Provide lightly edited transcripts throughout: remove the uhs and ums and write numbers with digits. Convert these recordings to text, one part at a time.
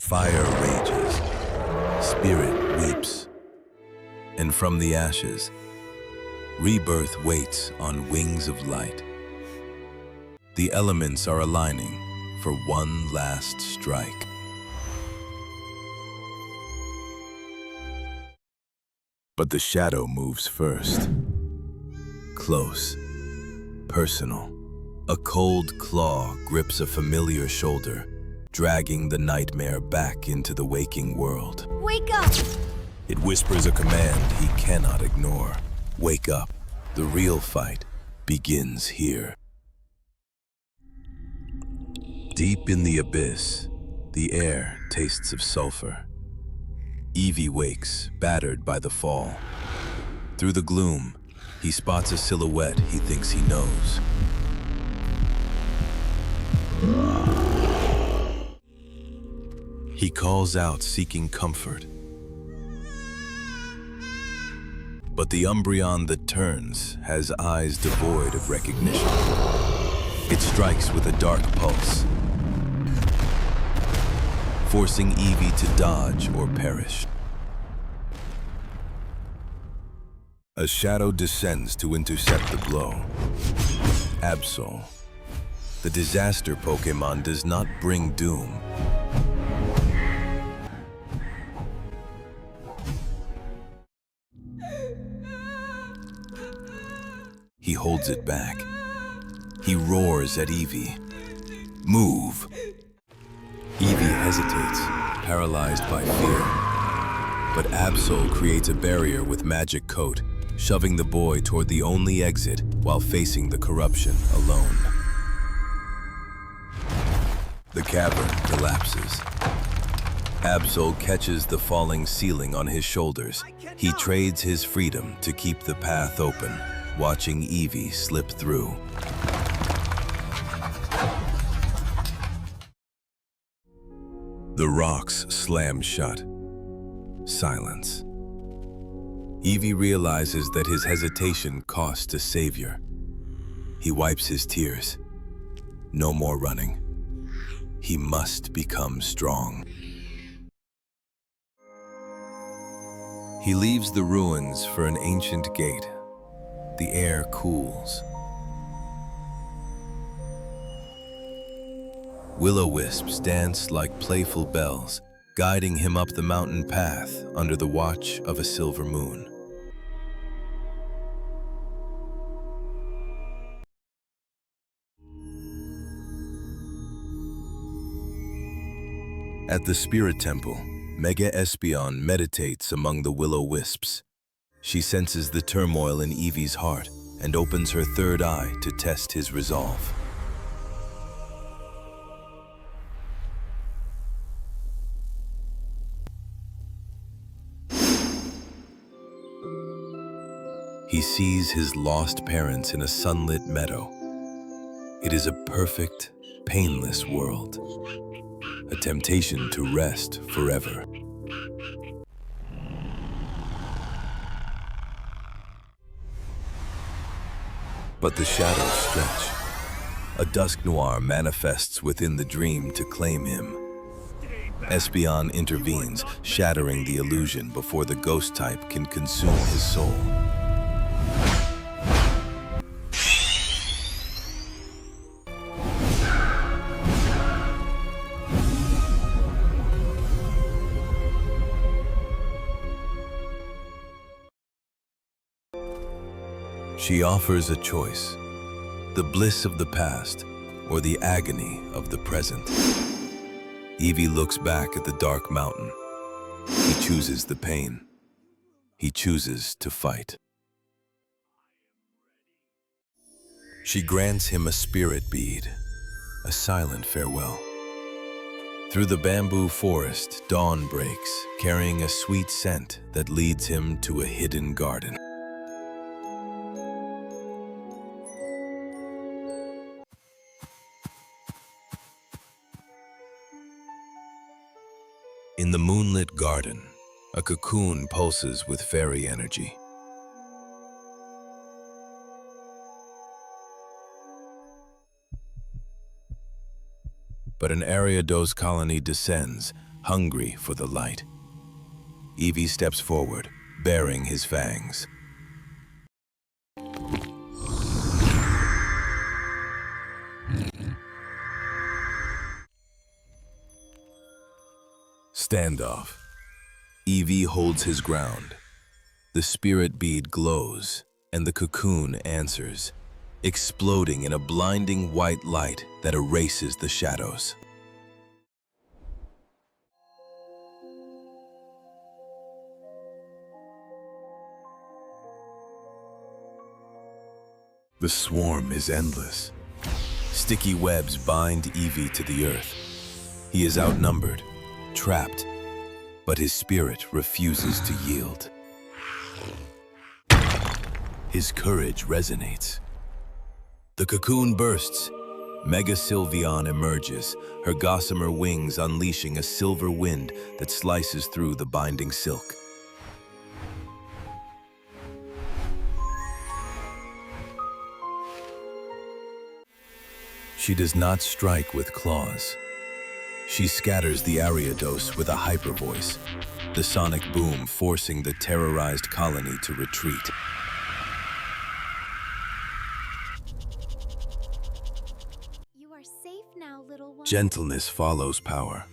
Fire rages, spirit weeps, and from the ashes, rebirth waits on wings of light. The elements are aligning for one last strike. But the shadow moves first. Close, personal. A cold claw grips a familiar shoulder, dragging the nightmare back into the waking world. Wake up! It whispers a command he cannot ignore. Wake up. The real fight begins here. Deep in the abyss, the air tastes of sulfur. Evie wakes, battered by the fall. Through the gloom, he spots a silhouette he thinks he knows. He calls out, seeking comfort. But the Umbreon that turns has eyes devoid of recognition. It strikes with a dark pulse, forcing Evie to dodge or perish. A shadow descends to intercept the blow. Absol. The disaster Pokémon does not bring doom. He holds it back. He roars at Evie. Move! Evie hesitates, paralyzed by fear. But Absol creates a barrier with magic coat, shoving the boy toward the only exit while facing the corruption alone. The cavern collapses. Absol catches the falling ceiling on his shoulders. He trades his freedom to keep the path open, watching Evie slip through. The rocks slam shut. Silence. Evie realizes that his hesitation cost a savior. He wipes his tears. No more running. He must become strong. He leaves the ruins for an ancient gate. The air cools. Will-o-wisps dance like playful bells, guiding him up the mountain path under the watch of a silver moon. At the Spirit Temple, Mega Espeon meditates among the will-o-wisps. She senses the turmoil in Evie's heart and opens her third eye to test his resolve. He sees his lost parents in a sunlit meadow. It is a perfect, painless world, a temptation to rest forever. But the shadows stretch. A dusk noir manifests within the dream to claim him. Espeon intervenes, shattering the illusion before the ghost type can consume his soul. She offers a choice, the bliss of the past or the agony of the present. Evie looks back at the dark mountain. He chooses the pain. He chooses to fight. She grants him a spirit bead, a silent farewell. Through the bamboo forest, dawn breaks, carrying a sweet scent that leads him to a hidden garden. In the moonlit garden, a cocoon pulses with fairy energy. But an Ariados colony descends, hungry for the light. Eevee steps forward, baring his fangs. Standoff. Eevee holds his ground. The spirit bead glows, and the cocoon answers, exploding in a blinding white light that erases the shadows. The swarm is endless. Sticky webs bind Eevee to the earth. He is outnumbered, trapped, but his spirit refuses to yield. His courage resonates. The cocoon bursts. Mega Sylveon emerges, her gossamer wings unleashing a silver wind that slices through the binding silk. She does not strike with claws. She scatters the Ariados with a hyper voice, the sonic boom forcing the terrorized colony to retreat. You are safe now, little one. Gentleness follows power.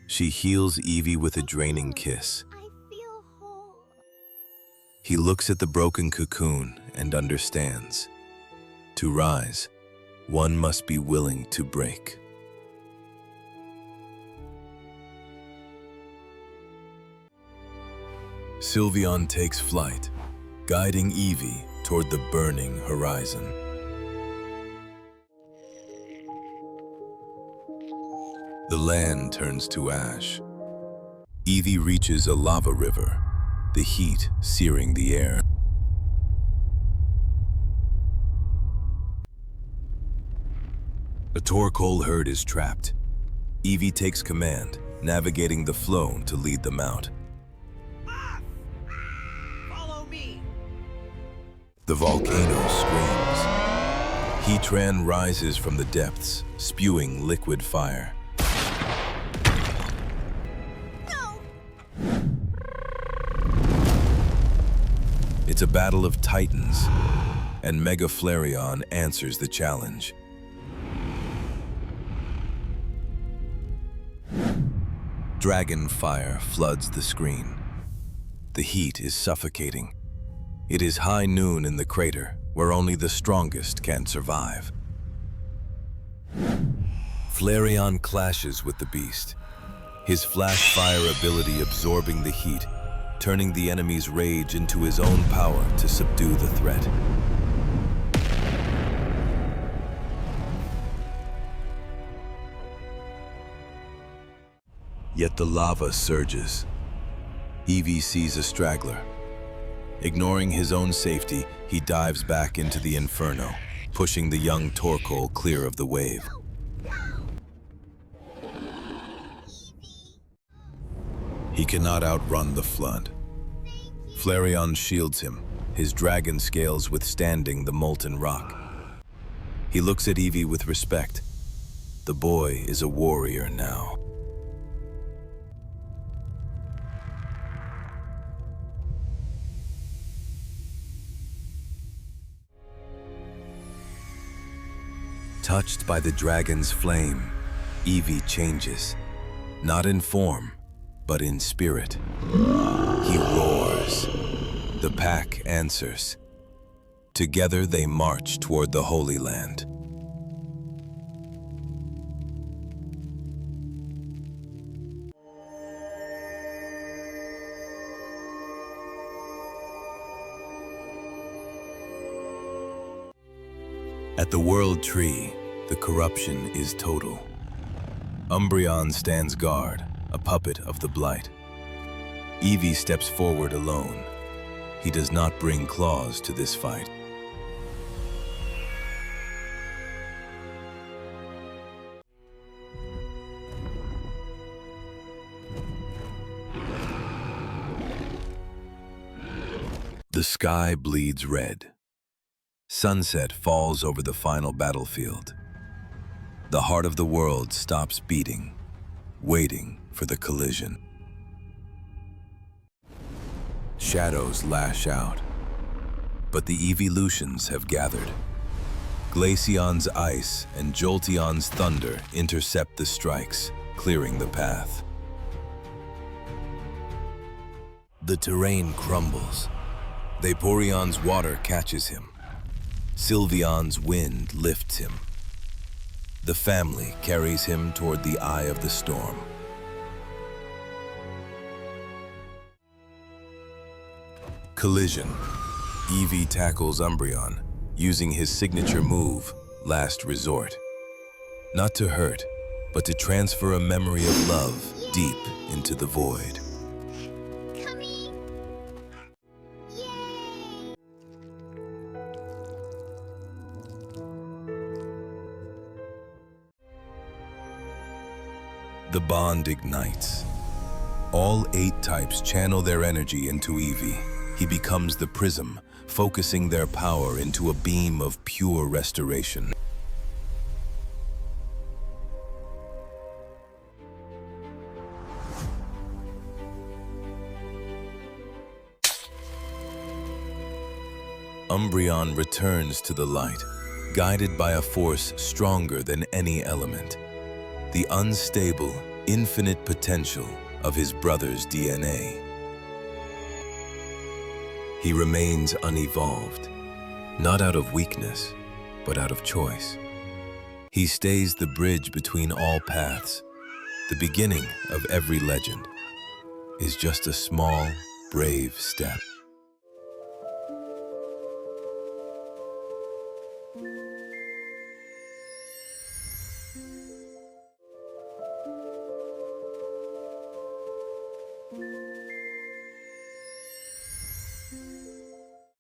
She heals Eevee with a draining kiss. I feel whole. He looks at the broken cocoon and understands. To rise, one must be willing to break. Sylveon takes flight, guiding Eevee toward the burning horizon. The land turns to ash. Eevee reaches a lava river, the heat searing the air. A Torkoal herd is trapped. Eevee takes command, navigating the flow to lead them out. Follow me! The volcano screams. Heatran rises from the depths, spewing liquid fire. No! It's a battle of titans, and Mega Flareon answers the challenge. Dragon fire floods the screen. The heat is suffocating. It is high noon in the crater, where only the strongest can survive. Flareon clashes with the beast, his flash fire ability absorbing the heat, turning the enemy's rage into his own power to subdue the threat. Yet the lava surges. Eevee sees a straggler. Ignoring his own safety, he dives back into the Inferno, pushing the young Torkoal clear of the wave. He cannot outrun the flood. Flareon shields him, his dragon scales withstanding the molten rock. He looks at Eevee with respect. The boy is a warrior now. Touched by the dragon's flame, Eevee changes, not in form, but in spirit. He roars. The pack answers. Together they march toward the Holy Land. At the World Tree, the corruption is total. Umbreon stands guard, a puppet of the Blight. Eevee steps forward alone. He does not bring claws to this fight. The sky bleeds red. Sunset falls over the final battlefield. The heart of the world stops beating, waiting for the collision. Shadows lash out, but the evolutions have gathered. Glaceon's ice and Jolteon's thunder intercept the strikes, clearing the path. The terrain crumbles. Vaporeon's water catches him. Sylveon's wind lifts him. The family carries him toward the eye of the storm. Collision. Eevee tackles Umbreon, using his signature move, Last Resort. Not to hurt, but to transfer a memory of love deep into the void. Coming! Yay! The bond ignites. All 8 types channel their energy into Eevee. He becomes the prism, focusing their power into a beam of pure restoration. Umbreon returns to the light, guided by a force stronger than any element. The unstable, infinite potential of his brother's DNA. He remains unevolved, not out of weakness, but out of choice. He stays the bridge between all paths. The beginning of every legend is just a small, brave step.